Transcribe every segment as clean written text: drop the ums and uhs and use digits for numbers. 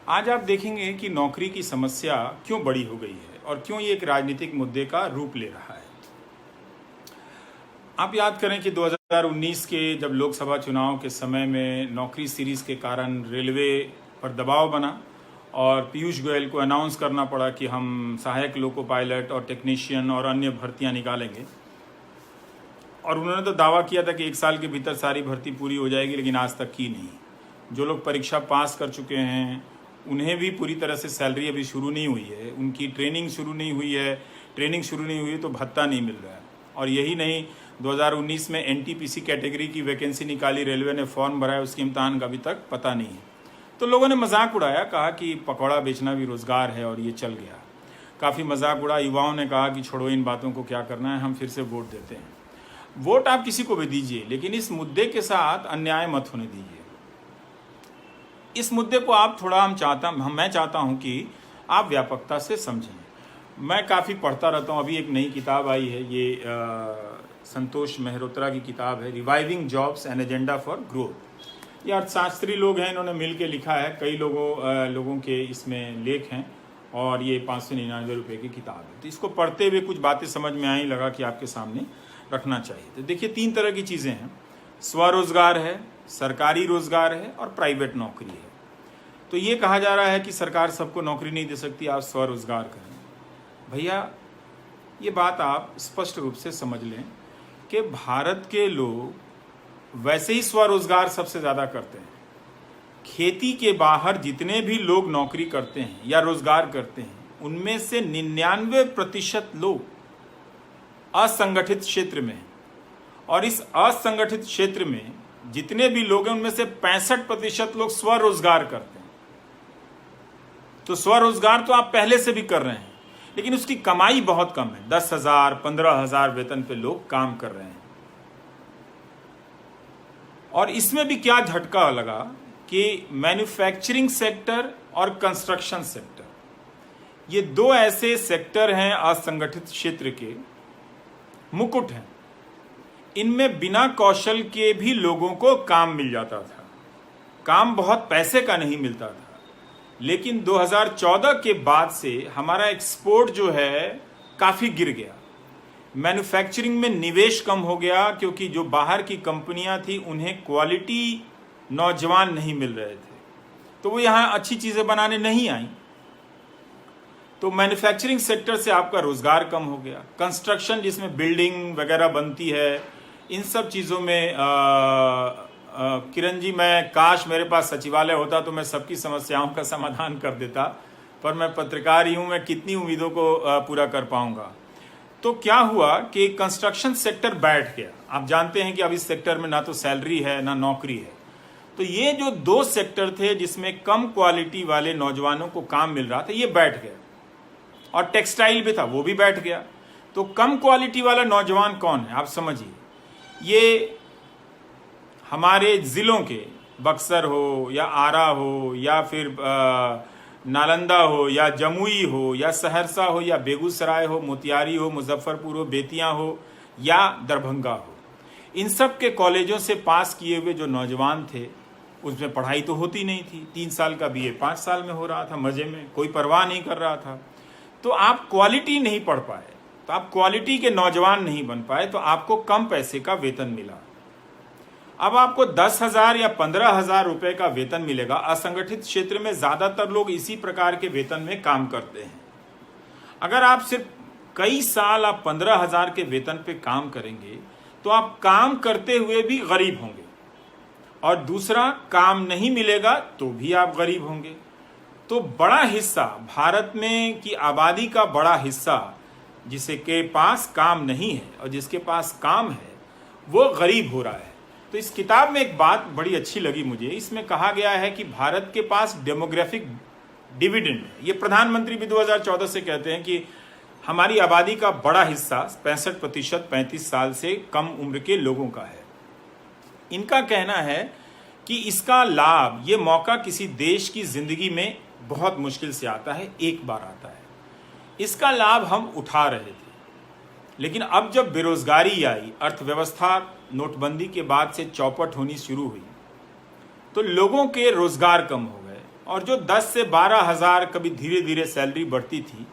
आज आप देखेंगे कि नौकरी की समस्या क्यों बड़ी हो गई है और क्यों ये एक राजनीतिक मुद्दे का रूप ले रहा है। आप याद करें कि 2019 के जब लोकसभा चुनाव के समय में नौकरी सीरीज के कारण रेलवे पर दबाव बना और पीयूष गोयल को अनाउंस करना पड़ा कि हम सहायक लोको पायलट और टेक्नीशियन और अन्य भर्तियां निकालेंगे। और उन्होंने तो दावा किया था कि 1 साल के भीतर सारी भर्ती पूरी हो जाएगी, लेकिन आज तक की नहीं। जो लोग परीक्षा पास कर चुके हैं उन्हें भी पूरी तरह से सैलरी अभी शुरू नहीं हुई है, उनकी ट्रेनिंग शुरू नहीं हुई है। ट्रेनिंग शुरू नहीं हुई तो भत्ता नहीं मिल रहा है। और यही नहीं, 2019 में एनटीपीसी कैटेगरी की वैकेंसी निकाली, रेलवे ने फॉर्म भरा है, उसकी इम्तहान का अभी तक पता नहीं है। तो लोगों ने मजाक उड़ाया, कहा कि पकौड़ा बेचना भी रोजगार है, और ये चल गया। काफ़ी मजाक उड़ा। युवाओं ने कहा कि छोड़ो इन बातों को, क्या करना है, हम फिर से वोट देते हैं। वोट आप किसी को भी दीजिए, लेकिन इस मुद्दे के साथ अन्याय मत होने दीजिए। इस मुद्दे को आप थोड़ा मैं चाहता हूं कि आप व्यापकता से समझें। मैं काफ़ी पढ़ता रहता हूं। अभी एक नई किताब आई है, ये संतोष मेहरोत्रा की किताब है, reviving jobs an agenda for growth. ये अर्थशास्त्री लोग हैं, इन्होंने मिल के लिखा है। कई लोगों के इसमें लेख हैं और ये 599 रुपये की किताब है। तो इसको पढ़ते हुए कुछ बातें समझ में आई, लगा कि आपके सामने रखना चाहिए। तो देखिए, 3 तरह की चीज़ें हैं। स्वरोजगार है, सरकारी रोजगार है और प्राइवेट नौकरी है। तो ये कहा जा रहा है कि सरकार सबको नौकरी नहीं दे सकती, आप स्वरोजगार करें। भैया, ये बात आप स्पष्ट रूप से समझ लें कि भारत के लोग वैसे ही स्वरोजगार सबसे ज़्यादा करते हैं। खेती के बाहर जितने भी लोग नौकरी करते हैं या रोजगार करते हैं, उनमें से 99% लोग असंगठित क्षेत्र में, और इस असंगठित क्षेत्र में जितने भी लोग हैं उनमें से 65% लोग स्वरोजगार करते हैं। तो स्वरोजगार तो आप पहले से भी कर रहे हैं, लेकिन उसकी कमाई बहुत कम है। 10,000 15,000 वेतन पे लोग काम कर रहे हैं। और इसमें भी क्या झटका लगा कि मैन्युफैक्चरिंग सेक्टर और कंस्ट्रक्शन सेक्टर, ये 2 ऐसे सेक्टर हैं असंगठित क्षेत्र के मुकुट हैं। इनमें बिना कौशल के भी लोगों को काम मिल जाता था। काम बहुत पैसे का नहीं मिलता था, लेकिन 2014 के बाद से हमारा एक्सपोर्ट जो है काफ़ी गिर गया। मैन्युफैक्चरिंग में निवेश कम हो गया, क्योंकि जो बाहर की कंपनियां थी उन्हें क्वालिटी नौजवान नहीं मिल रहे थे, तो वो यहाँ अच्छी चीज़ें बनाने नहीं आई। तो मैन्युफैक्चरिंग सेक्टर से आपका रोजगार कम हो गया। कंस्ट्रक्शन, जिसमें बिल्डिंग वगैरह बनती है, इन सब चीज़ों में किरण जी, मैं काश मेरे पास सचिवालय होता तो मैं सबकी समस्याओं का समाधान कर देता, पर मैं पत्रकार ही हूँ, मैं कितनी उम्मीदों को पूरा कर पाऊंगा। तो क्या हुआ कि कंस्ट्रक्शन सेक्टर बैठ गया। आप जानते हैं कि अब इस सेक्टर में ना तो सैलरी है ना नौकरी है। तो ये जो 2 सेक्टर थे जिसमें कम क्वालिटी वाले नौजवानों को काम मिल रहा था, ये बैठ गया। और टेक्सटाइल भी था, वो भी बैठ गया। तो कम क्वालिटी वाला नौजवान कौन है, आप समझिए। ये हमारे ज़िलों के, बक्सर हो या आरा हो या फिर नालंदा हो या जमुई हो या सहरसा हो या बेगूसराय हो, मोतिहारी हो, मुजफ्फरपुर हो, बेतिया हो या दरभंगा हो, इन सब के कॉलेजों से पास किए हुए जो नौजवान थे, उसमें पढ़ाई तो होती नहीं थी। 3 साल का बीए 5 साल में हो रहा था, मज़े में, कोई परवाह नहीं कर रहा था। तो आप क्वालिटी नहीं पढ़ पाए, तो आप क्वालिटी के नौजवान नहीं बन पाए, तो आपको कम पैसे का वेतन मिला। अब आपको 10,000 या 15,000 रुपए का वेतन मिलेगा। असंगठित क्षेत्र में ज्यादातर लोग इसी प्रकार के वेतन में काम करते हैं। अगर आप सिर्फ कई साल आप 15,000 के वेतन पे काम करेंगे, तो आप काम करते हुए भी गरीब होंगे, और दूसरा, काम नहीं मिलेगा तो भी आप गरीब होंगे। तो बड़ा हिस्सा भारत में की आबादी का बड़ा हिस्सा, जिसके पास काम नहीं है और जिसके पास काम है, वो गरीब हो रहा है। तो इस किताब में एक बात बड़ी अच्छी लगी मुझे। इसमें कहा गया है कि भारत के पास डेमोग्राफिक डिविडेंड है। ये प्रधानमंत्री भी 2014 से कहते हैं कि हमारी आबादी का बड़ा हिस्सा 65% 35 साल से कम उम्र के लोगों का है। इनका कहना है कि इसका लाभ, ये मौका किसी देश की जिंदगी में बहुत मुश्किल से आता है, एक बार आता है। इसका लाभ हम उठा रहे थे, लेकिन अब जब बेरोजगारी आई, अर्थव्यवस्था नोटबंदी के बाद से चौपट होनी शुरू हुई, तो लोगों के रोजगार कम हो गए और जो 10 से 12 हज़ार कभी धीरे धीरे सैलरी बढ़ती थी,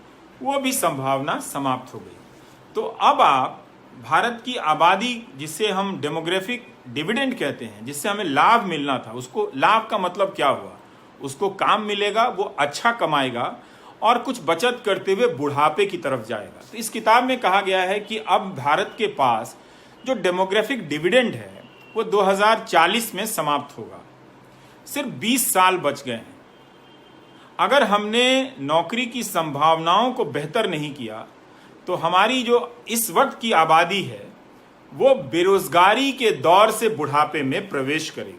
वो भी संभावना समाप्त हो गई। तो अब आप भारत की आबादी, जिसे हम डेमोग्राफिक डिविडेंड कहते हैं, जिससे हमें लाभ मिलना था, उसको लाभ का मतलब क्या हुआ? उसको काम मिलेगा, वो अच्छा कमाएगा और कुछ बचत करते हुए बुढ़ापे की तरफ जाएगा। तो इस किताब में कहा गया है कि अब भारत के पास जो डेमोग्राफिक डिविडेंड है वो 2040 में समाप्त होगा। सिर्फ 20 साल बच गए हैं। अगर हमने नौकरी की संभावनाओं को बेहतर नहीं किया तो हमारी जो इस वक्त की आबादी है वो बेरोजगारी के दौर से बुढ़ापे में प्रवेश करेगी।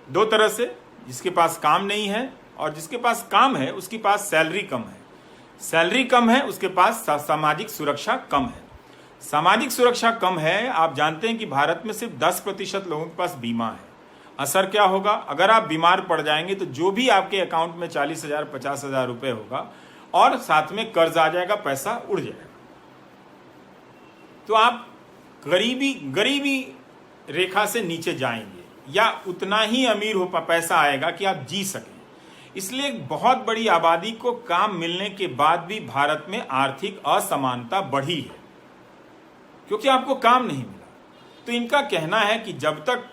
दो तरह से, जिसके पास काम नहीं है और जिसके पास काम है उसके पास सैलरी कम है। सैलरी कम है, उसके पास सामाजिक सुरक्षा कम है। सामाजिक सुरक्षा कम है, आप जानते हैं कि भारत में सिर्फ 10% लोगों के पास बीमा है। असर क्या होगा? अगर आप बीमार पड़ जाएंगे तो जो भी आपके अकाउंट में 40,000 50,000 रुपए होगा और साथ में कर्ज आ जाएगा, पैसा उड़ जाएगा। तो आप गरीबी रेखा से नीचे जाएंगे या उतना ही अमीर हो पैसा आएगा कि आप जी सकें। इसलिए बहुत बड़ी आबादी को काम मिलने के बाद भी भारत में आर्थिक असमानता बढ़ी है, क्योंकि आपको काम नहीं मिला। तो इनका कहना है कि जब तक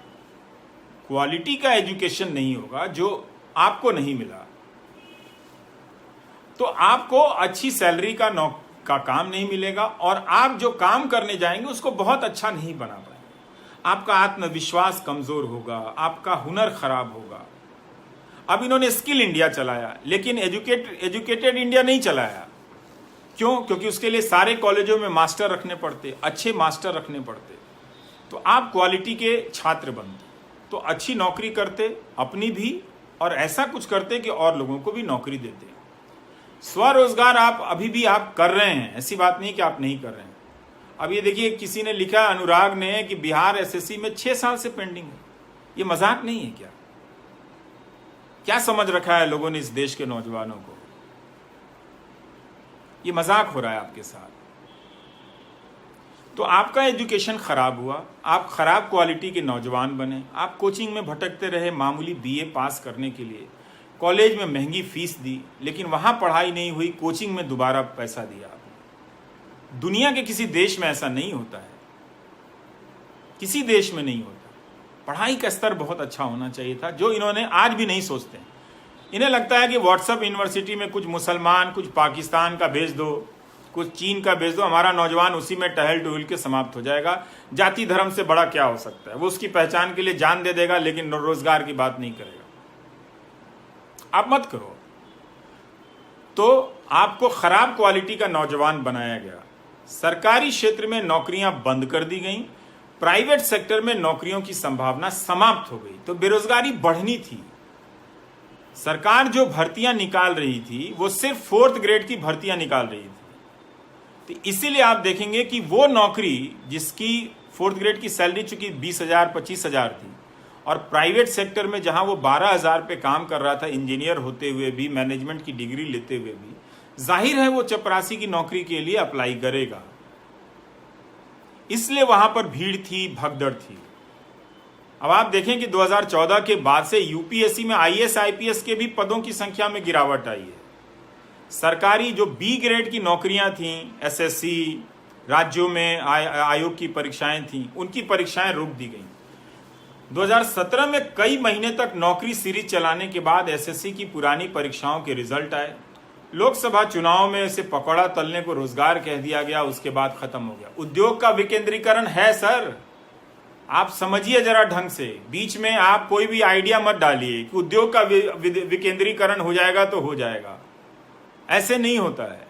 क्वालिटी का एजुकेशन नहीं होगा, जो आपको नहीं मिला, तो आपको अच्छी सैलरी का काम नहीं मिलेगा और आप जो काम करने जाएंगे उसको बहुत अच्छा नहीं बना पाएंगे। आपका आत्मविश्वास कमजोर होगा, आपका हुनर खराब होगा। अब इन्होंने स्किल इंडिया चलाया, लेकिन एजुकेटेड इंडिया नहीं चलाया। क्यों? क्योंकि उसके लिए सारे कॉलेजों में मास्टर रखने पड़ते, अच्छे मास्टर रखने पड़ते। तो आप क्वालिटी के छात्र बनते तो अच्छी नौकरी करते, अपनी भी, और ऐसा कुछ करते कि और लोगों को भी नौकरी देते। स्वरोजगार आप अभी भी आप कर रहे हैं, ऐसी बात नहीं कि आप नहीं कर रहे हैं। अब ये देखिए, किसी ने लिखा, अनुराग ने, कि बिहार एसएससी में 6 साल से पेंडिंग है। ये मजाक नहीं है क्या? क्या समझ रखा है लोगों ने इस देश के नौजवानों को? ये मजाक हो रहा है आपके साथ। तो आपका एजुकेशन खराब हुआ, आप खराब क्वालिटी के नौजवान बने, आप कोचिंग में भटकते रहे मामूली बीए पास करने के लिए, कॉलेज में महंगी फीस दी, लेकिन वहां पढ़ाई नहीं हुई, कोचिंग में दोबारा पैसा दिया। दुनिया के किसी देश में ऐसा नहीं होता है, किसी देश में नहीं होता। पढ़ाई का स्तर बहुत अच्छा होना चाहिए था, जो इन्होंने आज भी नहीं सोचते। इन्हें लगता है कि व्हाट्सएप यूनिवर्सिटी में कुछ मुसलमान, कुछ पाकिस्तान का भेज दो, कुछ चीन का भेज दो, हमारा नौजवान उसी में टहल टहल के समाप्त हो जाएगा। जाति धर्म से बड़ा क्या हो सकता है? वो उसकी पहचान के लिए जान दे देगा, लेकिन रोजगार की बात नहीं करेगा। आप मत करो। तो आपको खराब क्वालिटी का नौजवान बनाया गया। सरकारी क्षेत्र में नौकरियां बंद कर दी गई, प्राइवेट सेक्टर में नौकरियों की संभावना समाप्त हो गई। तो बेरोजगारी बढ़नी थी। सरकार जो भर्तियां निकाल रही थी वो सिर्फ 4th ग्रेड की भर्तियां निकाल रही थी। तो इसीलिए आप देखेंगे कि वो नौकरी जिसकी 4th ग्रेड की सैलरी चूंकि 20,000 25,000 थी, और प्राइवेट सेक्टर में जहां वो 12,000 पे काम कर रहा था, इंजीनियर होते हुए भी, मैनेजमेंट की डिग्री लेते हुए भी, जाहिर है वो चपरासी की नौकरी के लिए अप्लाई करेगा। इसलिए वहां पर भीड़ थी, भगदड़ थी। अब आप देखें कि 2014 के बाद से यूपीएससी में आईएएस आईपीएस के भी पदों की संख्या में गिरावट आई है। सरकारी जो बी ग्रेड की नौकरियां थीं, एसएससी, राज्यों में आयोग की परीक्षाएं थीं, उनकी परीक्षाएं रोक दी गई। 2017 में कई महीने तक नौकरी सीरीज चलाने के बाद एसएससी की पुरानी परीक्षाओं के रिजल्ट आए। लोकसभा चुनाव में इसे पकौड़ा तलने को रोजगार कह दिया गया, उसके बाद खत्म हो गया। उद्योग का विकेंद्रीकरण है सर, आप समझिए जरा ढंग से। बीच में आप कोई भी आइडिया मत डालिए कि उद्योग का विकेंद्रीकरण हो जाएगा तो हो जाएगा। ऐसे नहीं होता है।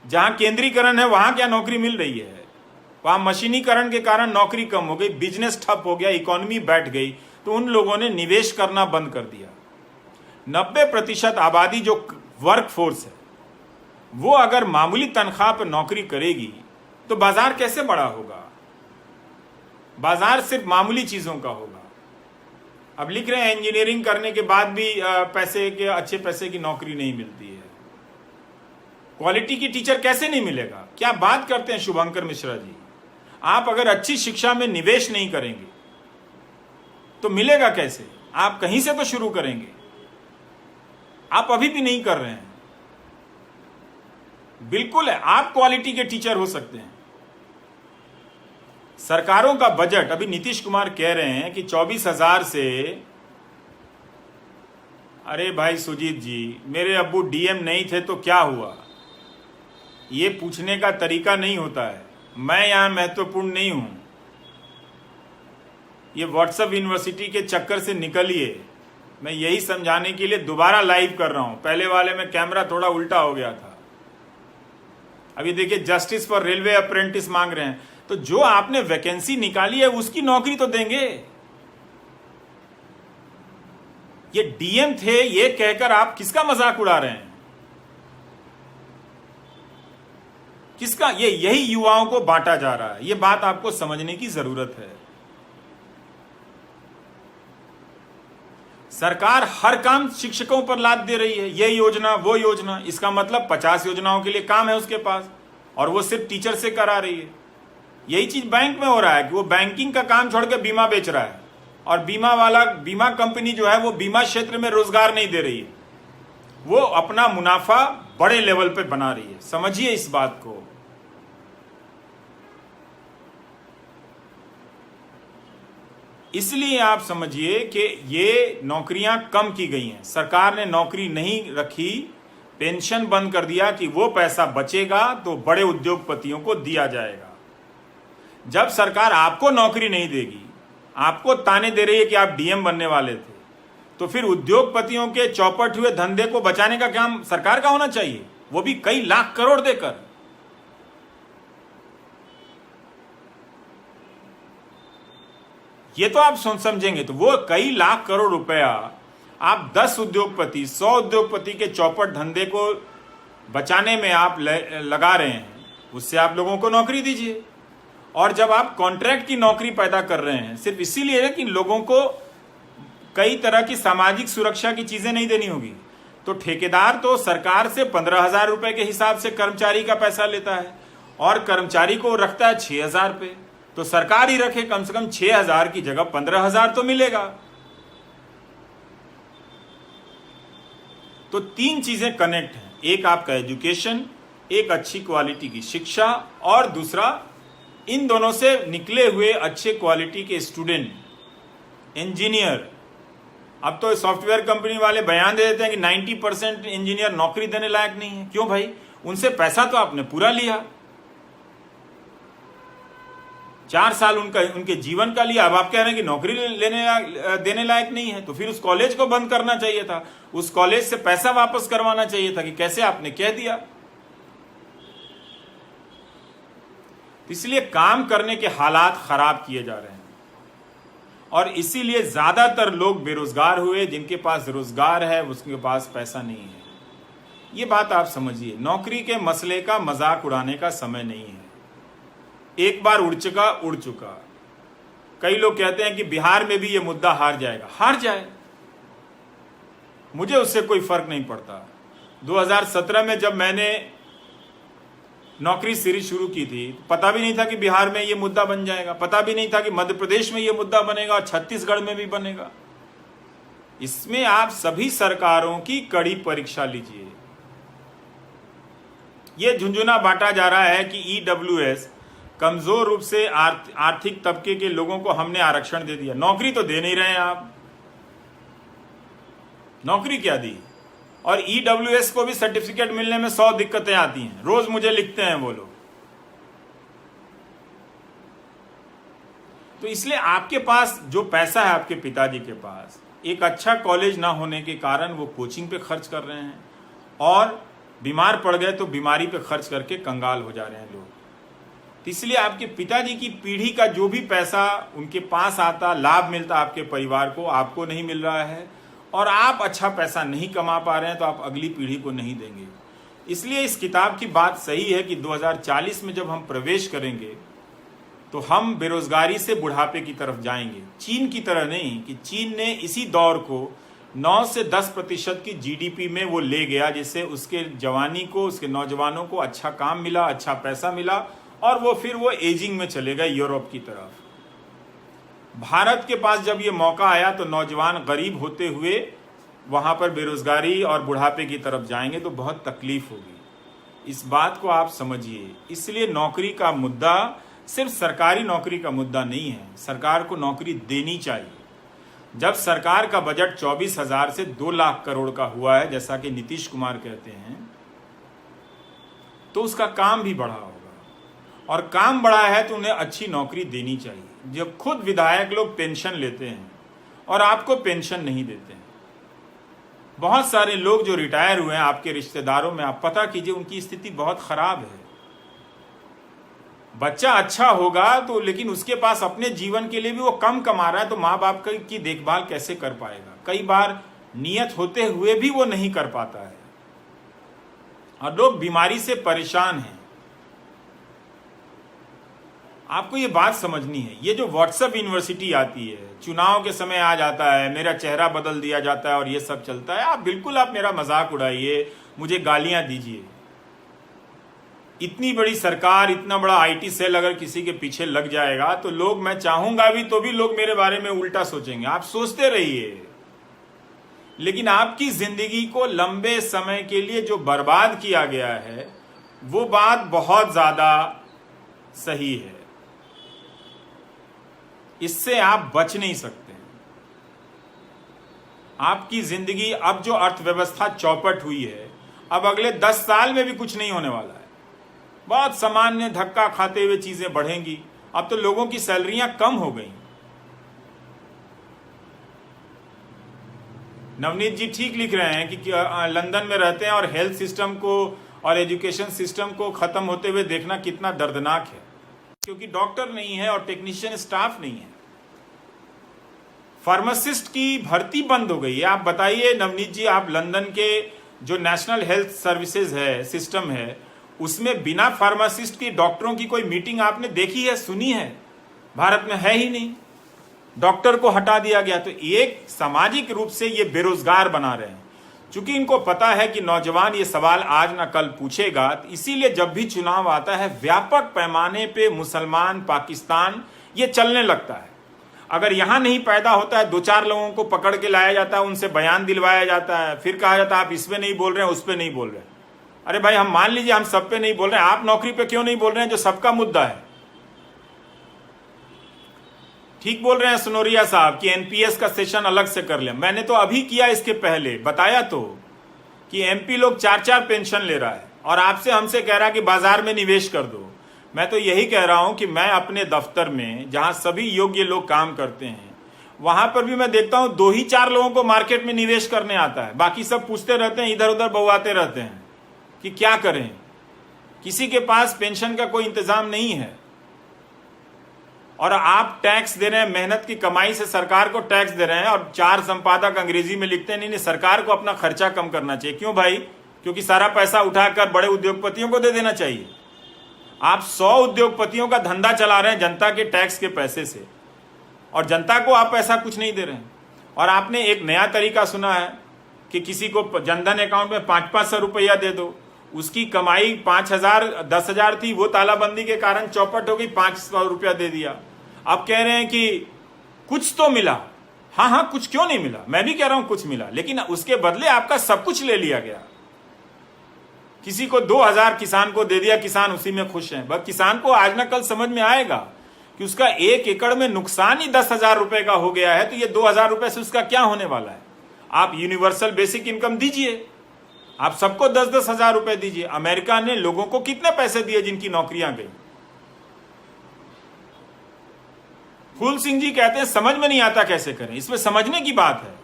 जहां केंद्रीकरण है वहां क्या नौकरी मिल रही है? वहां मशीनीकरण के कारण नौकरी कम हो गई, बिजनेस ठप हो गया, इकोनॉमी बैठ गई, तो उन लोगों ने निवेश करना बंद कर दिया। 90% आबादी जो वर्क फोर्स है वो अगर मामूली तनख्वाह पर नौकरी करेगी तो बाजार कैसे बड़ा होगा? बाजार सिर्फ मामूली चीजों का होगा। अब लिख रहे हैं इंजीनियरिंग करने के बाद भी अच्छे पैसे की नौकरी नहीं मिलती है। क्वालिटी की टीचर कैसे नहीं मिलेगा? क्या बात करते हैं शुभंकर मिश्रा जी? आप अगर अच्छी शिक्षा में निवेश नहीं करेंगे तो मिलेगा कैसे? आप कहीं से तो शुरू करेंगे। आप अभी भी नहीं कर रहे हैं। बिल्कुल है, आप क्वालिटी के टीचर हो सकते हैं। सरकारों का बजट, अभी नीतीश कुमार कह रहे हैं कि 24,000 से, अरे भाई सुजीत जी, मेरे अब्बू डीएम नहीं थे तो क्या हुआ, ये पूछने का तरीका नहीं होता है। मैं यहां महत्वपूर्ण नहीं हूं, ये व्हाट्सएप यूनिवर्सिटी के चक्कर से निकलिए। मैं यही समझाने के लिए दोबारा लाइव कर रहा हूं। पहले वाले में कैमरा थोड़ा उल्टा हो गया था। अभी देखिए, जस्टिस फॉर रेलवे अप्रेंटिस मांग रहे हैं, तो जो आपने वैकेंसी निकाली है उसकी नौकरी तो देंगे। ये डीएम थे ये कहकर आप किसका मजाक उड़ा रहे हैं? किसका? ये यही युवाओं को बांटा जा रहा है। ये बात आपको समझने की जरूरत है। सरकार हर काम शिक्षकों पर लाद दे रही है, ये योजना वो योजना। इसका मतलब 50 योजनाओं के लिए काम है उसके पास, और वो सिर्फ टीचर से करा रही है। यही चीज बैंक में हो रहा है कि वो बैंकिंग का काम छोड़ के बीमा बेच रहा है, और बीमा कंपनी जो है वो बीमा क्षेत्र में रोजगार नहीं दे रही है, वो अपना मुनाफा बड़े लेवल पे बना रही है। समझिए इस बात को। इसलिए आप समझिए कि ये नौकरियां कम की गई हैं। सरकार ने नौकरी नहीं रखी, पेंशन बंद कर दिया कि वो पैसा बचेगा तो बड़े उद्योगपतियों को दिया जाएगा। जब सरकार आपको नौकरी नहीं देगी, आपको ताने दे रही है कि आप डीएम बनने वाले थे, तो फिर उद्योगपतियों के चौपट हुए धंधे को बचाने का काम सरकार का होना चाहिए, वो भी कई लाख करोड़ देकर। ये तो आप समझेंगे तो वो कई लाख करोड़ रुपया आप 10 उद्योगपति 100 उद्योगपति के चौपट धंधे को बचाने में आप लगा रहे हैं, उससे आप लोगों को नौकरी दीजिए। और जब आप कॉन्ट्रैक्ट की नौकरी पैदा कर रहे हैं सिर्फ इसीलिए कि लोगों को कई तरह की सामाजिक सुरक्षा की चीजें नहीं देनी होगी, तो ठेकेदार तो सरकार से 15,000 रुपए के हिसाब से कर्मचारी का पैसा लेता है और कर्मचारी को रखता है 6,000 पे। तो सरकार ही रखे, कम से कम 6,000 की जगह 15,000 तो मिलेगा। तो 3 चीजें कनेक्ट हैं, एक आपका एजुकेशन, एक अच्छी क्वालिटी की शिक्षा, और दूसरा इन दोनों से निकले हुए अच्छे क्वालिटी के स्टूडेंट, इंजीनियर। अब तो सॉफ्टवेयर कंपनी वाले बयान दे देते हैं कि 90% इंजीनियर नौकरी देने लायक नहीं है। क्यों भाई? उनसे पैसा तो आपने पूरा लिया, 4 साल उनके जीवन का लिया। अब आप कह रहे हैं कि नौकरी देने लायक नहीं है, तो फिर उस कॉलेज को बंद करना चाहिए था, उस कॉलेज से पैसा वापस करवाना चाहिए था कि कैसे आपने कह दिया। इसलिए काम करने के हालात खराब किए जा रहे हैं, और इसीलिए ज्यादातर लोग बेरोजगार हुए। जिनके पास रोजगार है उसके पास पैसा नहीं है। ये बात आप समझिए। नौकरी के मसले का मजाक उड़ाने का समय नहीं है। एक बार उड़ चुका। कई लोग कहते हैं कि बिहार में भी ये मुद्दा हार जाएगा। हार जाए, मुझे उससे कोई फर्क नहीं पड़ता। 2017 में जब मैंने नौकरी सीरीज शुरू की थी, पता भी नहीं था कि बिहार में ये मुद्दा बन जाएगा, पता भी नहीं था कि मध्य प्रदेश में ये मुद्दा बनेगा और छत्तीसगढ़ में भी बनेगा। इसमें आप सभी सरकारों की कड़ी परीक्षा लीजिए। ये झुंझुना बांटा जा रहा है कि ईडब्ल्यूएस, कमजोर रूप से आर्थिक तबके के लोगों को हमने आरक्षण दे दिया। नौकरी तो दे नहीं रहे हैं आप, नौकरी क्या दी? और ईडब्ल्यूएस को भी सर्टिफिकेट मिलने में 100 दिक्कतें आती हैं, रोज मुझे लिखते हैं वो लोग। तो इसलिए आपके पास जो पैसा है, आपके पिताजी के पास, एक अच्छा कॉलेज ना होने के कारण वो कोचिंग पे खर्च कर रहे हैं, और बीमार पड़ गए तो बीमारी पे खर्च करके कंगाल हो जा रहे हैं लोग। तो इसलिए आपके पिताजी की पीढ़ी का जो भी पैसा उनके पास आता, लाभ मिलता आपके परिवार को, आपको नहीं मिल रहा है, और आप अच्छा पैसा नहीं कमा पा रहे हैं, तो आप अगली पीढ़ी को नहीं देंगे। इसलिए इस किताब की बात सही है कि 2040 में जब हम प्रवेश करेंगे तो हम बेरोजगारी से बुढ़ापे की तरफ जाएंगे। चीन की तरह नहीं कि चीन ने इसी दौर को 9 से 10% की जीडीपी में वो ले गया, जिससे उसके जवानी को, उसके नौजवानों को अच्छा काम मिला, अच्छा पैसा मिला, और वो फिर वो एजिंग में चले गए यूरोप की तरफ। भारत के पास जब ये मौका आया तो नौजवान गरीब होते हुए वहाँ पर बेरोजगारी और बुढ़ापे की तरफ जाएंगे तो बहुत तकलीफ होगी। इस बात को आप समझिए। इसलिए नौकरी का मुद्दा सिर्फ सरकारी नौकरी का मुद्दा नहीं है, सरकार को नौकरी देनी चाहिए। जब सरकार का बजट 24,000 से 2 लाख करोड़ का हुआ है, जैसा कि नीतीश कुमार कहते हैं, तो उसका काम भी बढ़ा होगा। और काम बढ़ा है तो उन्हें अच्छी नौकरी देनी चाहिए। जब खुद विधायक लोग पेंशन लेते हैं और आपको पेंशन नहीं देते हैं, बहुत सारे लोग जो रिटायर हुए हैं आपके रिश्तेदारों में, आप पता कीजिए, उनकी स्थिति बहुत खराब है। बच्चा अच्छा होगा तो, लेकिन उसके पास अपने जीवन के लिए भी वो कम कमा रहा है, तो माँ बाप की देखभाल कैसे कर पाएगा? कई बार नियत होते हुए भी वो नहीं कर पाता है और लोग बीमारी से परेशान हैं। आपको ये बात समझनी है। ये जो व्हाट्सएप यूनिवर्सिटी आती है, चुनाव के समय आ जाता है, मेरा चेहरा बदल दिया जाता है और ये सब चलता है, आप मेरा मजाक उड़ाइए, मुझे गालियां दीजिए। इतनी बड़ी सरकार, इतना बड़ा आईटी सेल अगर किसी के पीछे लग जाएगा तो लोग, मैं चाहूंगा भी तो भी लोग मेरे बारे में उल्टा सोचेंगे। आप सोचते रहिए, लेकिन आपकी जिंदगी को लंबे समय के लिए जो बर्बाद किया गया है वो बात बहुत ज्यादा सही है। इससे आप बच नहीं सकते। आपकी जिंदगी, अब जो अर्थव्यवस्था चौपट हुई है, अब अगले 10 साल में भी कुछ नहीं होने वाला है। बहुत सामान्य धक्का खाते हुए चीजें बढ़ेंगी। अब तो लोगों की सैलरियां कम हो गई। नवनीत जी ठीक लिख रहे हैं कि लंदन में रहते हैं और हेल्थ सिस्टम को और एजुकेशन सिस्टम को खत्म होते हुए देखना कितना दर्दनाक है, क्योंकि डॉक्टर नहीं है और टेक्नीशियन स्टाफ नहीं है। फार्मासिस्ट की भर्ती बंद हो गई है। आप बताइए नवनीत जी, आप लंदन के जो नेशनल हेल्थ सर्विसेज है, सिस्टम है, उसमें बिना फार्मासिस्ट की डॉक्टरों की कोई मीटिंग आपने देखी है, सुनी है? भारत में है ही नहीं। डॉक्टर को हटा दिया गया। तो एक सामाजिक रूप से ये बेरोजगार बना रहे हैं। चूंकि इनको पता है कि नौजवान ये सवाल आज ना कल पूछेगा, तो इसीलिए जब भी चुनाव आता है व्यापक पैमाने पे मुसलमान, पाकिस्तान, ये चलने लगता है। अगर यहां नहीं पैदा होता है, 2-4 लोगों को पकड़ के लाया जाता है, उनसे बयान दिलवाया जाता है, फिर कहा जाता है आप इस पे नहीं बोल रहे हैं, उस पे नहीं बोल रहे हैं। अरे भाई, हम मान लीजिए हम सब पे नहीं बोल रहे हैं, आप नौकरी पे क्यों नहीं बोल रहे हैं जो सबका मुद्दा है? ठीक बोल रहे हैं सुनोरिया साहब कि एनपीएस का सेशन अलग से कर ले। मैंने तो अभी किया, इसके पहले बताया तो कि एमपी लोग 4-4 पेंशन ले रहा है और आपसे हमसे कह रहा है कि बाजार में निवेश कर दो। मैं तो यही कह रहा हूं कि मैं अपने दफ्तर में जहां सभी योग्य लोग काम करते हैं, वहां पर भी मैं देखता हूं 2 ही 4 लोगों को मार्केट में निवेश करने आता है। बाकी सब पूछते रहते हैं, इधर उधर बौआते रहते हैं कि क्या करें। किसी के पास पेंशन का कोई इंतजाम नहीं है और आप टैक्स दे रहे हैं, मेहनत की कमाई से सरकार को टैक्स दे रहे हैं। और 4 संपादक अंग्रेजी में लिखते हैं, नहीं सरकार को अपना खर्चा कम करना चाहिए। क्यों भाई? क्योंकि सारा पैसा उठाकर बड़े उद्योगपतियों को दे देना चाहिए। आप 100 उद्योगपतियों का धंधा चला रहे हैं जनता के टैक्स के पैसे से, और जनता को आप पैसा कुछ नहीं दे रहे हैं। और आपने एक नया तरीका सुना है कि किसी को जनधन अकाउंट में 500-500 रुपया दे दो। उसकी कमाई 5,000 10,000 थी, वो तालाबंदी के कारण चौपट हो गई, 500 रुपया दे दिया। अब कह रहे हैं कि कुछ तो मिला। हाँ, कुछ क्यों नहीं मिला? मैं भी कह रहा हूं कुछ मिला, लेकिन उसके बदले आपका सब कुछ ले लिया गया। किसी को 2,000 किसान को दे दिया, किसान उसी में खुश है। बस किसान को आज ना कल समझ में आएगा कि उसका 1 एकड़ में नुकसान ही 10,000 रुपए का हो गया है, तो ये 2,000 रुपए से उसका क्या होने वाला है? आप यूनिवर्सल बेसिक इनकम दीजिए, आप सबको 10-10 हजार रुपए दीजिए। अमेरिका ने लोगों को कितने पैसे दिए जिनकी नौकरियां गई? फूल सिंह जी कहते हैं समझ में नहीं आता कैसे करें। इसमें समझने की बात है।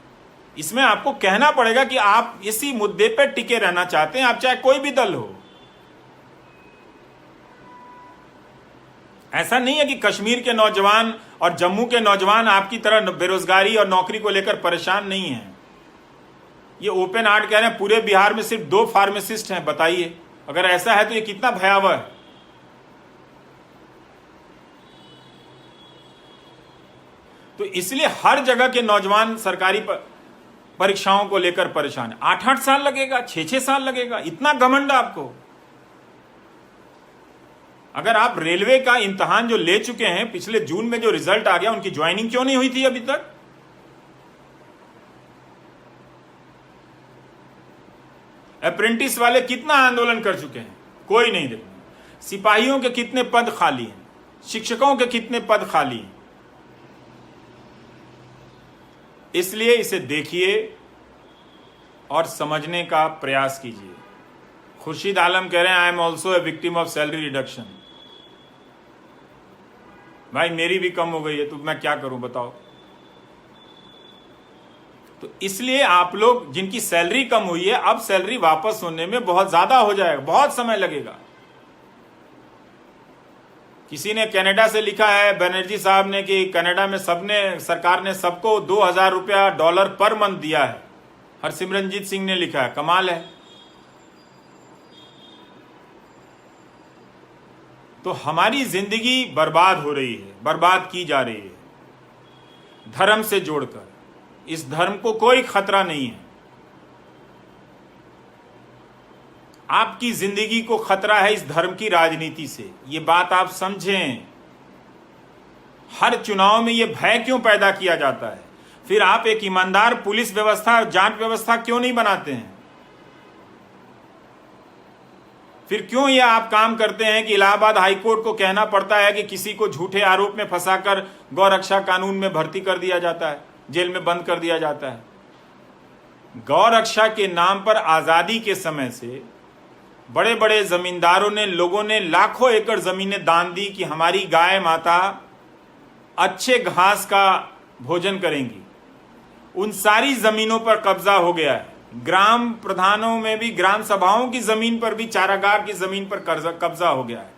इसमें आपको कहना पड़ेगा कि आप इसी मुद्दे पर टिके रहना चाहते हैं, आप चाहे कोई भी दल हो। ऐसा नहीं है कि कश्मीर के नौजवान और जम्मू के नौजवान आपकी तरह बेरोजगारी और नौकरी को लेकर परेशान नहीं है। ये ओपन आर्ट कह रहे हैं पूरे बिहार में सिर्फ 2 फार्मासिस्ट हैं। बताइए, अगर ऐसा है तो ये कितना भयावह है। तो इसलिए हर जगह के नौजवान सरकारी परीक्षाओं को लेकर परेशान है। 8-8 साल लगेगा, 6-6 साल लगेगा, इतना घमंड आपको? अगर आप रेलवे का इम्तिहान जो ले चुके हैं, पिछले जून में जो रिजल्ट आ गया, उनकी ज्वाइनिंग क्यों नहीं हुई थी अभी तक? अप्रेंटिस वाले कितना आंदोलन कर चुके हैं, कोई नहीं देखना। सिपाहियों के कितने पद खाली हैं, शिक्षकों के कितने पद खाली हैं। इसलिए इसे देखिए और समझने का प्रयास कीजिए। खुर्शीद आलम कह रहे हैं I am also a victim of salary reduction. भाई मेरी भी कम हो गई है तो मैं क्या करूं बताओ। तो इसलिए आप लोग जिनकी सैलरी कम हुई है, अब सैलरी वापस होने में बहुत ज्यादा हो जाएगा, बहुत समय लगेगा। किसी ने कनाडा से लिखा है, बनर्जी साहब ने, कि कनाडा में सबने, सरकार ने सबको $2000 पर मंथ दिया है। हरसिमरनजीत सिंह ने लिखा है, कमाल है। तो हमारी जिंदगी बर्बाद हो रही है, बर्बाद की जा रही है धर्म से जोड़कर। इस धर्म को कोई खतरा नहीं है, आपकी जिंदगी को खतरा है इस धर्म की राजनीति से। ये बात आप समझें। हर चुनाव में ये भय क्यों पैदा किया जाता है? फिर आप एक ईमानदार पुलिस व्यवस्था, जांच व्यवस्था क्यों नहीं बनाते हैं? फिर क्यों ये आप काम करते हैं कि इलाहाबाद हाईकोर्ट को कहना पड़ता है कि किसी को झूठे आरोप में फंसाकर गौरक्षा कानून में भर्ती कर दिया जाता है, जेल में बंद कर दिया जाता है। गौरक्षा के नाम पर आजादी के समय से बड़े बड़े जमींदारों ने, लोगों ने लाखों एकड़ जमीनें दान दी कि हमारी गाय माता अच्छे घास का भोजन करेंगी। उन सारी जमीनों पर कब्जा हो गया है। ग्राम प्रधानों में भी, ग्राम सभाओं की जमीन पर भी, चारागाह की जमीन पर कब्जा हो गया है।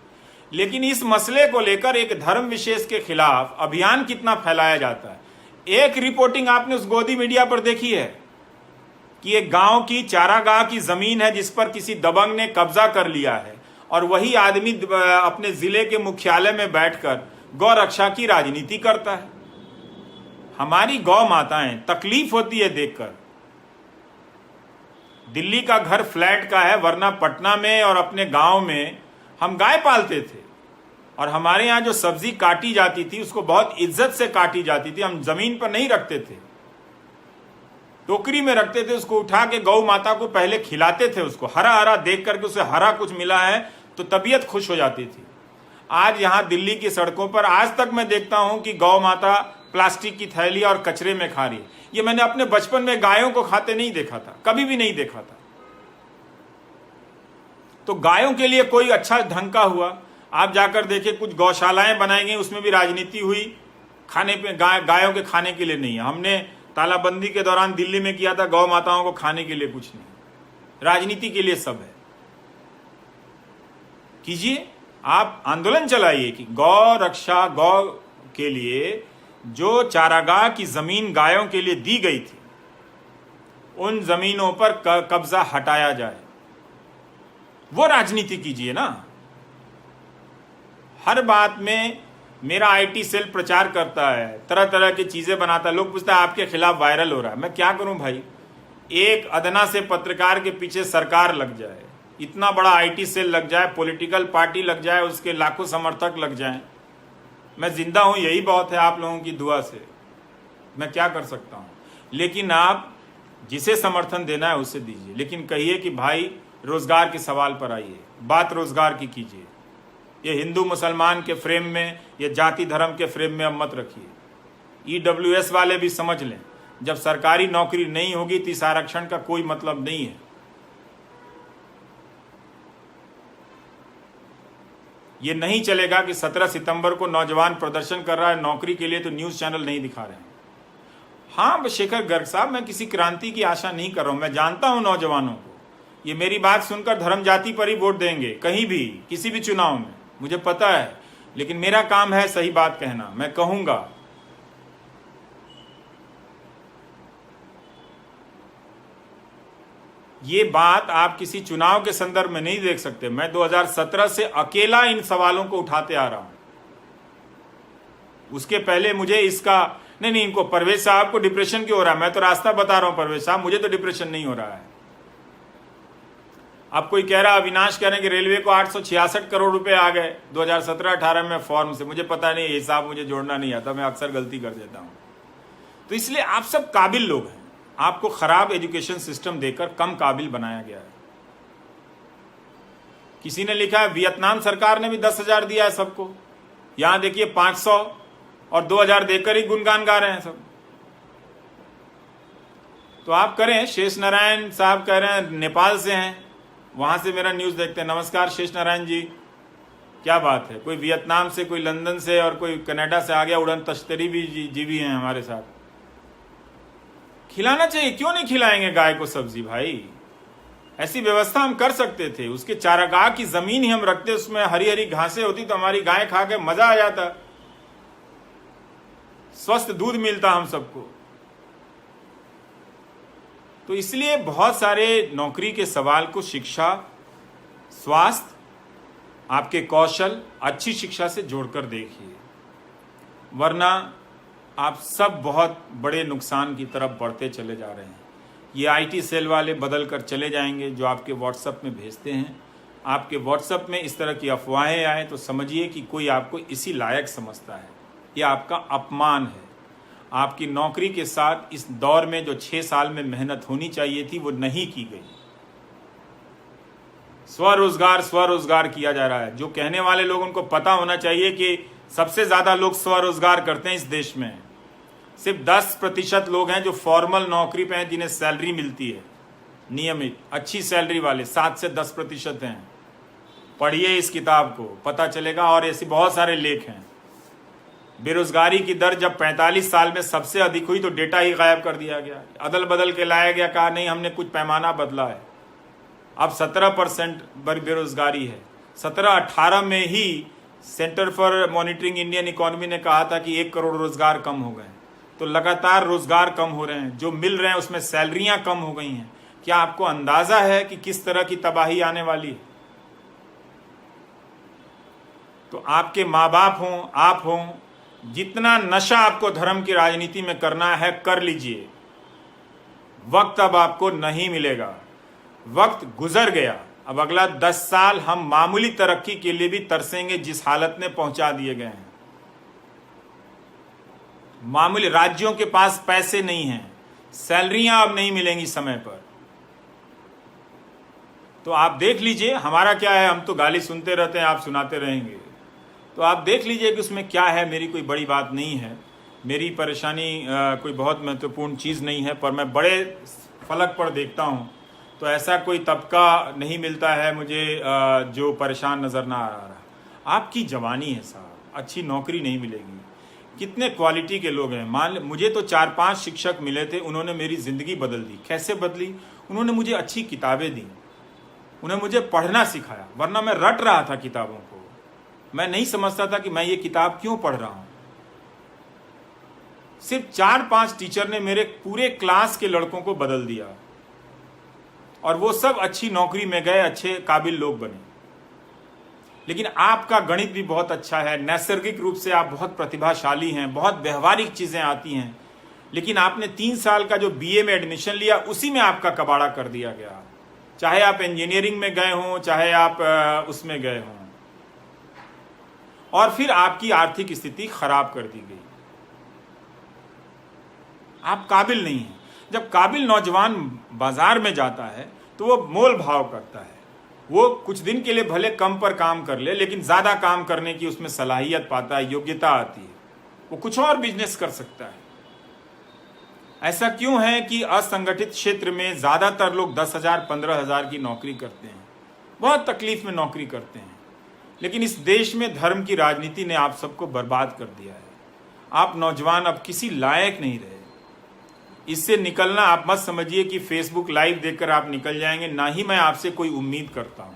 लेकिन इस मसले को लेकर एक धर्म विशेष के खिलाफ अभियान कितना फैलाया जाता है। एक रिपोर्टिंग आपने उस गोदी मीडिया पर देखी है कि एक गांव की चारागाह की जमीन है जिस पर किसी दबंग ने कब्जा कर लिया है, और वही आदमी अपने जिले के मुख्यालय में बैठकर गौ रक्षा की राजनीति करता है। हमारी गौ माताएं, तकलीफ होती है देखकर। दिल्ली का घर फ्लैट का है, वरना पटना में और अपने गांव में हम गाय पालते थे, और हमारे यहाँ जो सब्जी काटी जाती थी उसको बहुत इज्जत से काटी जाती थी। हम जमीन पर नहीं रखते थे, टोकरी में रखते थे। उसको उठा के गौ माता को पहले खिलाते थे। उसको हरा हरा देख करके उसे हरा कुछ मिला है तो तबीयत खुश हो जाती थी। आज यहाँ दिल्ली की सड़कों पर आज तक मैं देखता हूं कि गौ माता प्लास्टिक की थैली और कचरे में खा रही है। ये मैंने अपने बचपन में गायों को खाते नहीं देखा था, कभी भी नहीं देखा था। तो गायों के लिए कोई अच्छा ढंग का हुआ। आप जाकर देखिए, कुछ गौशालाएं बनाई गई, उसमें भी राजनीति हुई। खाने पे गायों के खाने के लिए नहीं है। हमने तालाबंदी के दौरान दिल्ली में किया था, गौ माताओं को खाने के लिए कुछ नहीं, राजनीति के लिए सब है। कीजिए, आप आंदोलन चलाइए कि गौ रक्षा, गौ के लिए जो चारागाह की जमीन गायों के लिए दी गई थी, उन जमीनों पर कब्जा हटाया जाए। वो राजनीति कीजिए ना। हर बात में मेरा आईटी सेल प्रचार करता है, तरह तरह की चीजें बनाता है। लोग पूछता है आपके खिलाफ वायरल हो रहा है। मैं क्या करूं भाई? एक अदना से पत्रकार के पीछे सरकार लग जाए, इतना बड़ा आईटी सेल लग जाए, पॉलिटिकल पार्टी लग जाए, उसके लाखों समर्थक लग जाएं। मैं जिंदा हूं, यही बहुत है। आप लोगों की दुआ से मैं क्या कर सकता हूं? लेकिन आप जिसे समर्थन देना है उसे दीजिए, लेकिन कहिए कि भाई रोजगार के सवाल पर आइए, बात रोजगार की कीजिए। ये हिंदू मुसलमान के फ्रेम में, ये जाति धर्म के फ्रेम में अब मत रखिए। ईडब्ल्यूएस वाले भी समझ लें, जब सरकारी नौकरी नहीं होगी तो इस आरक्षण का कोई मतलब नहीं है। ये नहीं चलेगा कि 17 सितंबर को नौजवान प्रदर्शन कर रहा है नौकरी के लिए, तो न्यूज चैनल नहीं दिखा रहे हैं। हाँ शेखर गर्ग साहब, मैं किसी क्रांति की आशा नहीं कर रहा हूं। मैं जानता हूं नौजवानों को, ये मेरी बात सुनकर धर्म जाति पर ही वोट देंगे, कहीं भी, किसी भी चुनाव में, मुझे पता है। लेकिन मेरा काम है सही बात कहना, मैं कहूंगा। ये बात आप किसी चुनाव के संदर्भ में नहीं देख सकते। मैं 2017 से अकेला इन सवालों को उठाते आ रहा हूं। उसके पहले मुझे इसका नहीं, इनको परवेज साहब को डिप्रेशन क्यों हो रहा है? मैं तो रास्ता बता रहा हूं परवेज साहब, मुझे तो डिप्रेशन नहीं हो रहा है। अब कोई कह रहा, अविनाश कह रहे हैं कि रेलवे को 866 करोड़ रुपए आ गए 2017-18 में फॉर्म से। मुझे पता नहीं, हिसाब मुझे जोड़ना नहीं आता, मैं अक्सर गलती कर देता हूं। तो इसलिए आप सब काबिल लोग हैं, आपको खराब एजुकेशन सिस्टम देकर कम काबिल बनाया गया है। किसी ने लिखा है वियतनाम सरकार ने भी 10,000 दिया है सबको, यहां देखिए 500 और 2,000 देकर ही गुणगान गा रहे हैं सब। तो आप करें। शेष नारायण साहब कह रहे हैं नेपाल से हैं, वहां से मेरा न्यूज देखते हैं। नमस्कार शेष नारायण जी, क्या बात है, कोई वियतनाम से, कोई लंदन से और कोई कनाडा से आ गया। उड़न तश्तरी भी जीवी हैं हमारे साथ। खिलाना चाहिए, क्यों नहीं खिलाएंगे गाय को सब्जी भाई? ऐसी व्यवस्था हम कर सकते थे। उसके चारागाह की जमीन ही हम रखते, उसमें हरी हरी घासें होती तो हमारी गाय खा के मजा आ जाता, स्वस्थ दूध मिलता हम सबको। तो इसलिए बहुत सारे नौकरी के सवाल को शिक्षा, स्वास्थ्य, आपके कौशल, अच्छी शिक्षा से जोड़कर देखिए, वरना आप सब बहुत बड़े नुकसान की तरफ बढ़ते चले जा रहे हैं। ये आईटी सेल वाले बदल कर चले जाएंगे जो आपके व्हाट्सएप में भेजते हैं। आपके व्हाट्सएप में इस तरह की अफवाहें आए तो समझिए कि कोई आपको इसी लायक समझता है। यह आपका अपमान है। आपकी नौकरी के साथ इस दौर में जो 6 साल में मेहनत होनी चाहिए थी वो नहीं की गई। स्वरोजगार किया जा रहा है। जो कहने वाले लोग, उनको पता होना चाहिए कि सबसे ज्यादा लोग स्वरोजगार करते हैं इस देश में। सिर्फ 10% लोग हैं जो फॉर्मल नौकरी पे हैं, जिन्हें सैलरी मिलती है नियमित, अच्छी सैलरी वाले 7 से 10% हैं। पढ़िए इस किताब को, पता चलेगा। और ऐसे बहुत सारे लेख हैं। बेरोजगारी की दर जब 45 साल में सबसे अधिक हुई तो डेटा ही गायब कर दिया गया, अदल बदल के लाया गया, कहा नहीं हमने कुछ पैमाना बदला है। अब 17% बेरोजगारी है। 17-18 में ही Centre for Monitoring Indian Economy ने कहा था कि 1 करोड़ रोजगार कम हो गए। तो लगातार रोजगार कम हो रहे हैं, जो मिल रहे हैं उसमें सैलरियां कम हो गई हैं। क्या आपको अंदाजा है कि किस तरह की तबाही आने वाली है? तो आपके माँ बाप हों, आप हों, जितना नशा आपको धर्म की राजनीति में करना है कर लीजिए। वक्त अब आपको नहीं मिलेगा, वक्त गुजर गया। अब अगला 10 साल हम मामूली तरक्की के लिए भी तरसेंगे जिस हालत में पहुंचा दिए गए हैं। मामूली, राज्यों के पास पैसे नहीं हैं, सैलरियां अब नहीं मिलेंगी समय पर। तो आप देख लीजिए हमारा क्या है, हम तो गाली सुनते रहते हैं, आप सुनाते रहेंगे। तो आप देख लीजिए कि उसमें क्या है। मेरी कोई बड़ी बात नहीं है, मेरी परेशानी कोई बहुत महत्वपूर्ण चीज़ नहीं है, पर मैं बड़े फलक पर देखता हूँ तो ऐसा कोई तबका नहीं मिलता है मुझे जो परेशान नज़र ना आ रहा। आपकी जवानी है साहब, अच्छी नौकरी नहीं मिलेगी। कितने क्वालिटी के लोग हैं। मान मुझे तो 4-5 शिक्षक मिले थे, उन्होंने मेरी ज़िंदगी बदल दी। कैसे बदली? उन्होंने मुझे अच्छी किताबें दी, उन्हें मुझे पढ़ना सिखाया, वरना मैं रट रहा था किताबों को। मैं नहीं समझता था कि मैं ये किताब क्यों पढ़ रहा हूँ। सिर्फ 4-5 टीचर ने मेरे पूरे क्लास के लड़कों को बदल दिया और वो सब अच्छी नौकरी में गए, अच्छे काबिल लोग बने। लेकिन आपका गणित भी बहुत अच्छा है, नैसर्गिक रूप से आप बहुत प्रतिभाशाली हैं, बहुत व्यवहारिक चीज़ें आती हैं, लेकिन आपने 3 साल का जो बीए में एडमिशन लिया उसी में आपका कबाड़ा कर दिया गया। चाहे आप इंजीनियरिंग में गए हों, चाहे आप उसमें गए हों, और फिर आपकी आर्थिक स्थिति खराब कर दी गई। आप काबिल नहीं हैं। जब काबिल नौजवान बाजार में जाता है तो वो मोल भाव करता है। वो कुछ दिन के लिए भले कम पर काम कर ले, लेकिन ज्यादा काम करने की उसमें सलाहियत पाता है, योग्यता आती है, वो कुछ और बिजनेस कर सकता है। ऐसा क्यों है कि असंगठित क्षेत्र में ज्यादातर लोग 10,000 15,000 की नौकरी करते हैं, बहुत तकलीफ में नौकरी करते हैं। लेकिन इस देश में धर्म की राजनीति ने आप सबको बर्बाद कर दिया है। आप नौजवान अब किसी लायक नहीं रहे। इससे निकलना आप मत समझिए कि फेसबुक लाइव देखकर आप निकल जाएंगे, ना ही मैं आपसे कोई उम्मीद करता हूं।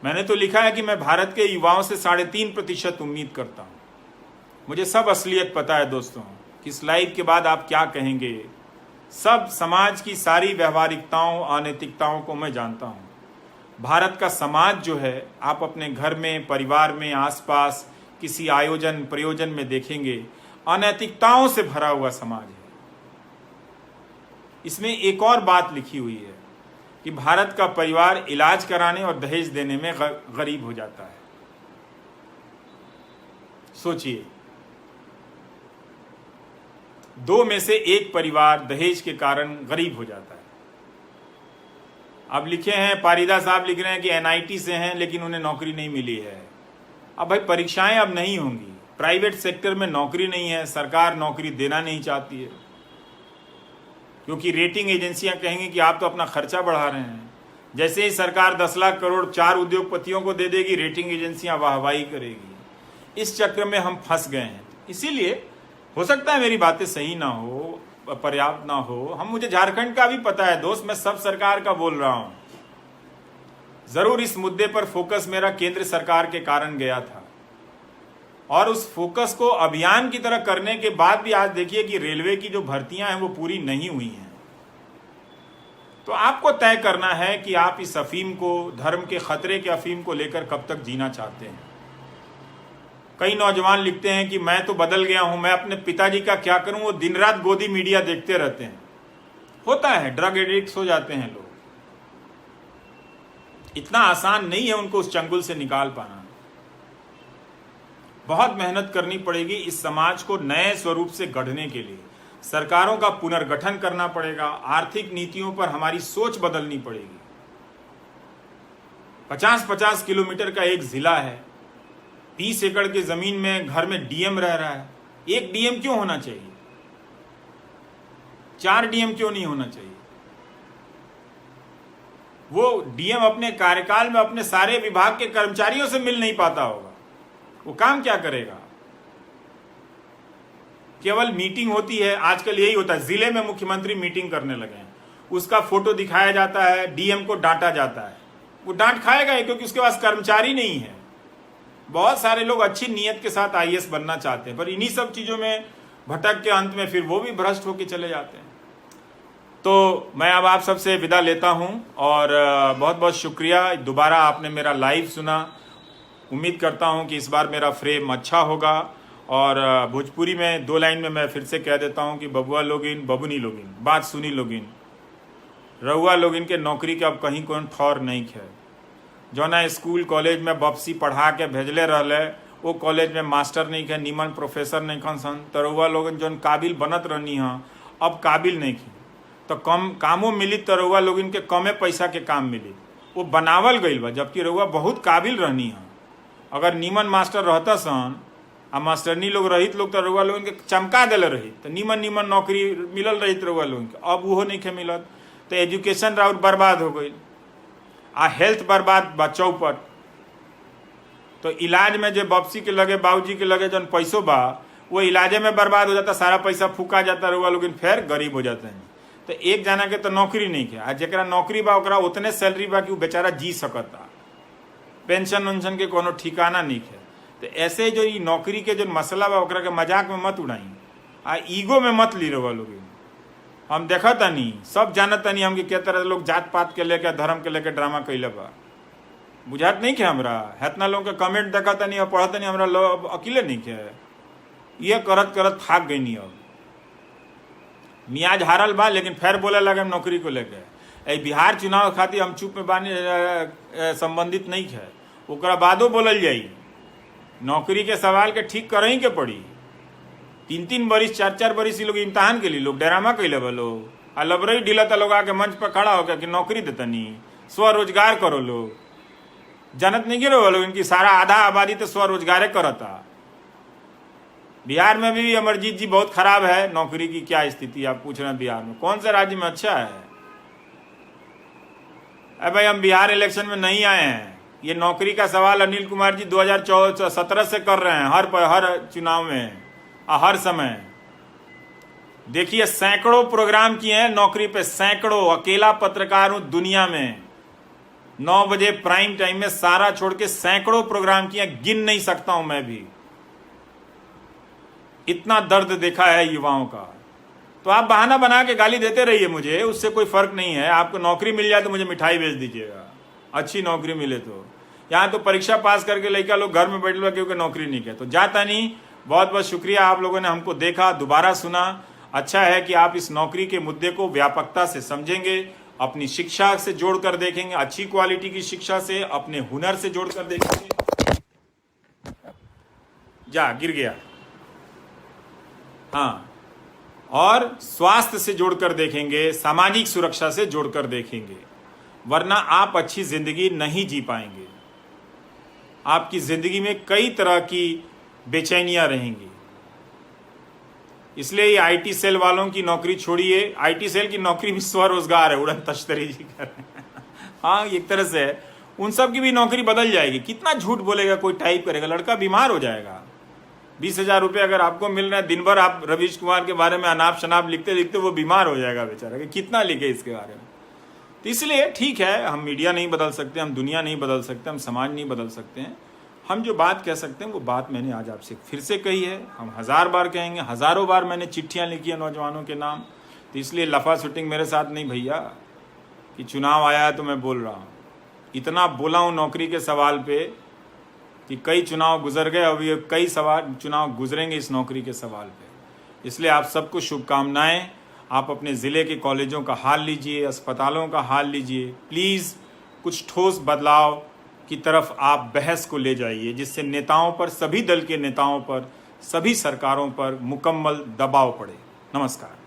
मैंने तो लिखा है कि मैं भारत के युवाओं से 3.5% उम्मीद करता हूं। मुझे सब असलियत पता है दोस्तों, कि इस लाइव के बाद आप क्या कहेंगे। सब समाज की सारी व्यवहारिकताओं, अनैतिकताओं को मैं जानता हूं। भारत का समाज जो है, आप अपने घर में, परिवार में, आसपास किसी आयोजन प्रयोजन में देखेंगे, अनैतिकताओं से भरा हुआ समाज है। इसमें एक और बात लिखी हुई है कि भारत का परिवार इलाज कराने और दहेज देने में गरीब हो जाता है। सोचिए, 2 में से 1 परिवार दहेज के कारण गरीब हो जाता है। अब लिखे हैं, पारिदा साहब लिख रहे हैं कि एनआईटी से हैं लेकिन उन्हें नौकरी नहीं मिली है। अब भाई परीक्षाएं अब नहीं होंगी, प्राइवेट सेक्टर में नौकरी नहीं है, सरकार नौकरी देना नहीं चाहती है, क्योंकि रेटिंग एजेंसियां कहेंगी कि आप तो अपना खर्चा बढ़ा रहे हैं। जैसे ही सरकार 10 लाख करोड़ 4 उद्योगपतियों को दे देगी, रेटिंग एजेंसियां वाहवाही करेगी। इस चक्र में हम फंस गए हैं। इसीलिए हो सकता है मेरी बातें सही ना हो, पर्याप्त ना हो, मुझे झारखंड का भी पता है दोस्त, मैं सब सरकार का बोल रहा हूं। जरूर इस मुद्दे पर फोकस मेरा केंद्र सरकार के कारण गया था, और उस फोकस को अभियान की तरह करने के बाद भी आज देखिए कि रेलवे की जो भर्तियां हैं वो पूरी नहीं हुई हैं। तो आपको तय करना है कि आप इस अफीम को, धर्म के खतरे के अफीम को लेकर कब तक जीना चाहते हैं। कई नौजवान लिखते हैं कि मैं तो बदल गया हूं, मैं अपने पिताजी का क्या करूं, वो दिन रात गोदी मीडिया देखते रहते हैं। होता है, ड्रग एडिक्ट हो जाते हैं लोग, इतना आसान नहीं है उनको उस चंगुल से निकाल पाना। बहुत मेहनत करनी पड़ेगी इस समाज को नए स्वरूप से गढ़ने के लिए। सरकारों का पुनर्गठन करना पड़ेगा, आर्थिक नीतियों पर हमारी सोच बदलनी पड़ेगी। 50-50 किलोमीटर का एक जिला है, 20 एकड़ की जमीन में घर में डीएम रह रहा है। एक डीएम क्यों होना चाहिए? 4 डीएम क्यों नहीं होना चाहिए? वो डीएम अपने कार्यकाल में अपने सारे विभाग के कर्मचारियों से मिल नहीं पाता होगा, वो काम क्या करेगा? केवल मीटिंग होती है, आजकल यही होता है, जिले में मुख्यमंत्री मीटिंग करने लगे हैं, उसका फोटो दिखाया जाता है, डीएम को डांटा जाता है। वो डांट खाएगा ही, क्योंकि उसके पास कर्मचारी नहीं है। बहुत सारे लोग अच्छी नीयत के साथ आईएएस बनना चाहते हैं, पर इन्हीं सब चीजों में भटक के अंत में फिर वो भी भ्रष्ट होकर चले जाते हैं। तो मैं अब आप सबसे विदा लेता हूं, और बहुत बहुत शुक्रिया, दोबारा आपने मेरा लाइव सुना। उम्मीद करता हूं कि इस बार मेरा फ्रेम अच्छा होगा। और भोजपुरी में 2 लाइन में मैं फिर से कह देता हूं कि बबुआ लोगिन, बबुनी लोगिन, बात सुनी लोगिन, रहुआ लोगिन के नौकरी के अब कहीं कोई ठौर नहीं है। जो ना स्कूल कॉलेज में बपसी पढ़ा के भेजले रहले, वो कॉलेज में मास्टर नहीं है, नीमन प्रोफेसर नहीं खन सन, तो रहुआ लोगन जो काबिल बनत रहनी है अब काबिल नहीं थी, तो कम कामों मिली तो रहुआ लोगन के कमे पैसा के काम मिली, वो बनावल गई बा, जबकि रहुआ बहुत काबिल रहनी है। अगर नीमन मास्टर रहता सन आ मास्टरनी लोग रहित लोग, तो रहुआ लोगन के चमका दिले रही, तो नीमन नीमन नौकरी मिलल रही रहुआ लोगन के। अब वो नहीं के मिलत, तो एजुकेशन राउर बर्बाद हो गई, आ हेल्थ बर्बाद बा चौपट। तो इलाज में जो बपसी के लगे, बाबूजी के लगे जो पैसों बा, वो इलाजे में बर्बाद हो जाता, सारा पैसा फूका जाता, रहुआ लोग फिर गरीब हो जाते हैं। तो एक जना के तो नौकरी नहीं है, आज जरा नौकरी बा ओकरा उतने सैलरी बा कि वो बेचारा जी सकता, पेंशन उन्शन के कोनो ठिकाना नहीं है। तो ऐसे जो ये नौकरी के जो मसला बा ओकरा के मजाक में मत उड़ाई, आ ईगो में मत ली रहुआ लोग। हम देखा तनी, सब जानत तनी हम कि क्या तरह लोग जात पात के लेके, धर्म के लेके ड्रामा कैले बा, बुझात नहीं के हमरा। हेतना लोग के कमेंट देखा तनी और पढ़त नहीं, हमरा लोग अकेले नहीं के, ये करत करत थाक गई नहीं। अब मियाज हारल बा, लेकिन फिर बोले लगे नौकरी को लेके। बिहार चुनाव खातिर हम चुप में बानी, संबंधित नहीं है, ओकरा बादो बोलल जाई। नौकरी के सवाल के ठीक करही के पड़ी। 3-3 बरिस 4-4 बरिस लोग इम्तहान के लिए लोग डरामा कैले बा, लोग आ लबरई ढिलता लोग आके मंच पर खड़ा होकर कि नौकरी देतनी, स्वरोजगार करो। लोग जानत नहीं गिरो लोग, इनकी सारा आधा आबादी तो स्वरोजगार करता। बिहार में भी अमरजीत जी बहुत खराब है, नौकरी की क्या स्थिति आप पूछ रहे हैं? बिहार में कौन से राज्य में अच्छा है? अरे भाई हम बिहार इलेक्शन में नहीं आए हैं, ये नौकरी का सवाल अनिल कुमार जी 2017 से कर रहे हैं, हर चुनाव में, हर समय। देखिए सैकड़ों प्रोग्राम किए हैं नौकरी पे, सैकड़ों। अकेला पत्रकार हूं दुनिया में, 9 बजे प्राइम टाइम में सारा छोड़ के सैकड़ों प्रोग्राम किए, गिन नहीं सकता हूं मैं भी। इतना दर्द देखा है युवाओं का। तो आप बहाना बना के गाली देते रहिए मुझे, उससे कोई फर्क नहीं है। आपको नौकरी मिल जाए तो मुझे मिठाई भेज दीजिएगा, अच्छी नौकरी मिले तो। यहाँ तो परीक्षा पास करके लड़का लोग घर में बैठ लो क्योंकि नौकरी नहीं है, तो जाता नहीं। बहुत बहुत शुक्रिया, आप लोगों ने हमको देखा, दोबारा सुना। अच्छा है कि आप इस नौकरी के मुद्दे को व्यापकता से समझेंगे, अपनी शिक्षा से जोड़कर देखेंगे, अच्छी क्वालिटी की शिक्षा से, अपने हुनर से जोड़कर देखेंगे। जा गिर गया, हाँ, और स्वास्थ्य से जोड़कर देखेंगे, सामाजिक सुरक्षा से जोड़कर देखेंगे। वरना आप अच्छी ज़िंदगी नहीं जी पाएंगे। आपकी ज़िंदगी में कई तरह की बेचैनियां रहेंगी। इसलिए ये आईटी सेल वालों की नौकरी छोड़िए। आईटी सेल की नौकरी भी स्वरोजगार है, उड़न तश्तरी जी कर रहे हैं। हाँ, एक तरह से है। उन सब की भी नौकरी बदल जाएगी। कितना झूठ बोलेगा कोई, टाइप करेगा, लड़का बीमार हो जाएगा। 20,000 रुपये अगर आपको मिल रहा है, दिन भर आप रवीश कुमार के बारे में अनाप शनाप लिखते लिखते वो बीमार हो जाएगा बेचारा, कि कितना लिखे इसके बारे में। तो इसलिए ठीक है, हम मीडिया नहीं बदल सकते, हम दुनिया नहीं बदल सकते, हम समाज नहीं बदल सकते हैं। हम जो बात कह सकते हैं वो बात मैंने आज आपसे फिर से कही है, हम 1000 बार कहेंगे, हज़ारों बार मैंने चिट्ठियाँ लिखी है नौजवानों के नाम। तो इसलिए लफा शूटिंग मेरे साथ नहीं भैया, कि चुनाव आया है तो मैं बोल रहा हूँ। इतना बोला हूँ नौकरी के सवाल पे कि कई चुनाव गुजर गए, अभी कई चुनाव गुजरेंगे इस नौकरी के सवाल पे। इसलिए आप सबको शुभकामनाएं। आप अपने ज़िले के कॉलेजों का हाल लीजिए, अस्पतालों का हाल लीजिए। प्लीज़ कुछ ठोस बदलाव की तरफ आप बहस को ले जाइए, जिससे नेताओं पर, सभी दल के नेताओं पर, सभी सरकारों पर मुकम्मल दबाव पड़े। नमस्कार।